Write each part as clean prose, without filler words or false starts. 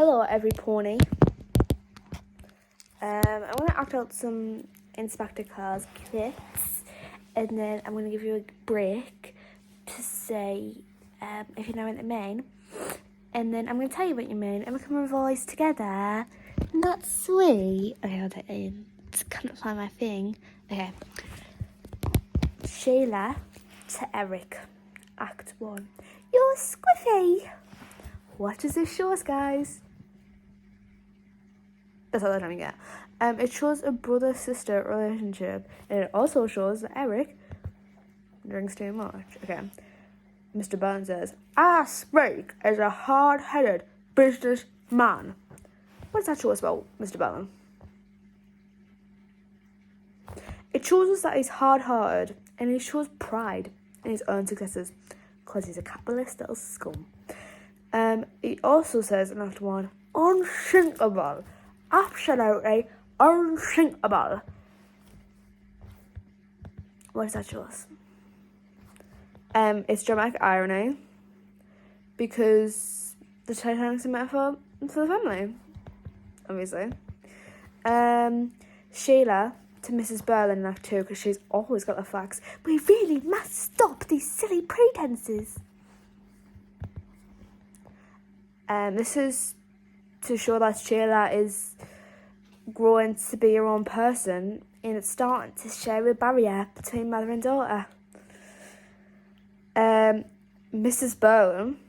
Hello, every pony. I'm going to act out some Inspector Cars clips, and then I'm going to give you a break to say if you know what I mean, and then I'm going to tell you what you mean, and we can revise together. Not sweet. Okay, I'll take it in. Just can't find my thing. Okay. Sheila to Eric, Act 1. You're squiffy. What does this show us, guys? That's all they're trying to get. It shows a brother-sister relationship, and it also shows that Eric drinks too much. Okay. Mr. Burns says, I speak as a hard-headed businessman. What does that show us about Mr. Bellin? It shows us that he's hard-hearted, and he shows pride in his own successes, because he's a capitalist little scum. He also says in Act 1, unthinkable. Absolutely unthinkable. What does that show us? It's dramatic irony, because the Titanic's a metaphor for the family, obviously. Sheila to Mrs. Berlin in Act 2, because she's always got the facts. We really must stop these silly pretenses. This is to show that Sheila is growing to be her own person, and it's starting to share a barrier between mother and daughter. Mrs. Berlin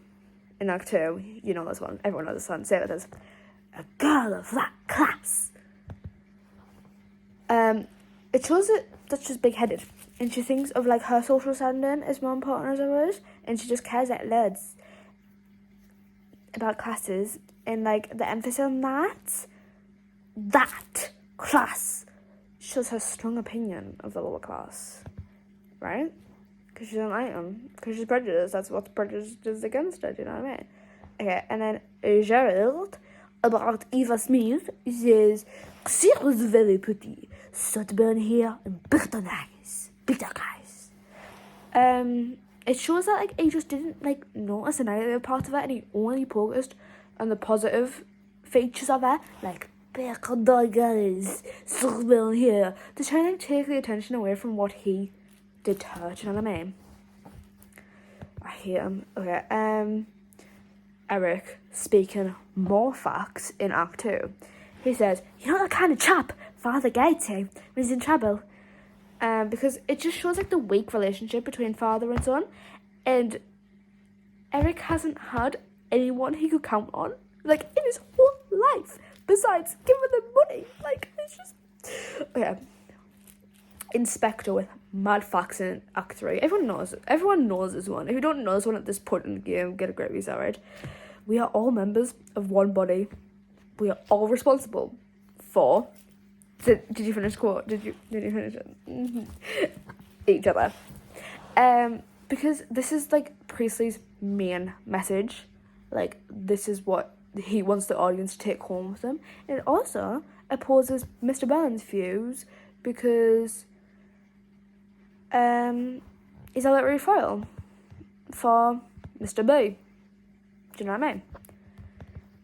in Act 2, you know this one, everyone knows this one, say it with us. A girl of that class. It shows that she's big-headed, and she thinks of like her social standing as more important as hers, and she just cares like loads about classes, and like the emphasis on that class shows her strong opinion of the lower class, right? Because she doesn't like them, because she's prejudiced. That's what prejudice is against her, do you know what I mean? Okay, and then Gerald about Eva Smith says, she was very pretty, sunburn hair and bitter eyes. It shows that like he just didn't like notice the negative part of it, and he only focused on the positive features of it, like bitter eyes, sunburn hair, to try and like take the attention away from what he did to her. Do you know what I mean? I hate him. Okay. Eric speaking more facts in Act 2. He says, "You're not the kind of chap Father gets to when he's in trouble." Because it just shows like the weak relationship between father and son, and Eric hasn't had anyone he could count on like in his whole life besides giving them money. Like, it's just Inspector with mad facts in Act 3. Everyone knows this one. If you don't know this one at this point in the game, get a great reset, right? We are all members of one body. We are all responsible for. Did you finish quote? Did you finish it? Mm-hmm. Each other. Because this is like Priestley's main message. Like, this is what he wants the audience to take home with him. And it also opposes Mr. Berlin's views, because he's a literary foil for Mr. B. Do you know what I mean?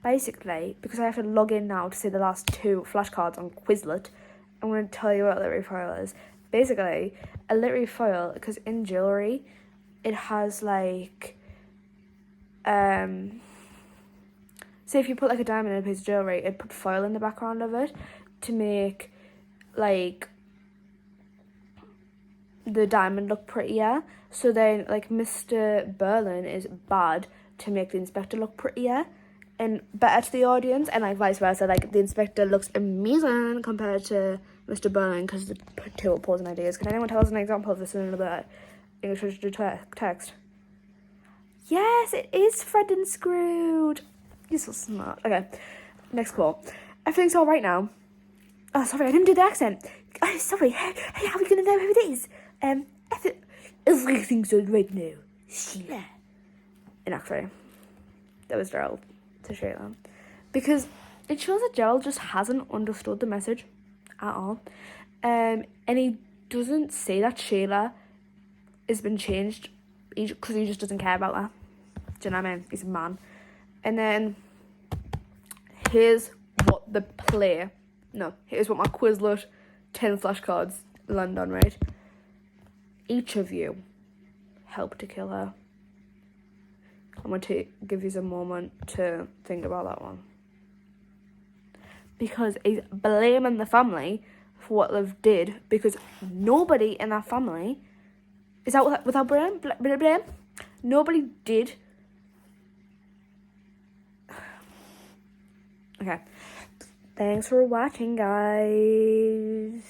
Basically, because I have to log in now to see the last 2 flashcards on Quizlet, I'm going to tell you what a literary foil is. Basically, a literary foil, because in jewellery, it has like, say if you put like a diamond in a piece of jewellery, it put foil in the background of it to make like the diamond look prettier. So then like Mr. Berlin is bad to make the inspector look prettier and better to the audience, and like vice versa, like the inspector looks amazing compared to Mr. Berlin, because the 2 opposing ideas. Can anyone tell us an example of this in another English literature text? Yes, it is Fred and Scrooge. You're so smart. Okay, next quote. Everything's all right now. Oh, sorry, I didn't do the accent. Oh, sorry. Hey, how are we gonna know who it is? Everything's all right now. Sheila. In Act 3. That was Gerald to Sheila. Because it shows that Gerald just hasn't understood the message at all. And he doesn't say that Sheila has been changed because he just doesn't care about her. Do you know what I mean? He's a man. And then here's what the play. No, here's what my Quizlet 10 flashcards land on, right? Each of you helped to kill her. I'm going to give you a moment to think about that one. Because he's blaming the family for what they've did, because nobody in that family is out without blame. Nobody did. Okay. Thanks for watching, guys.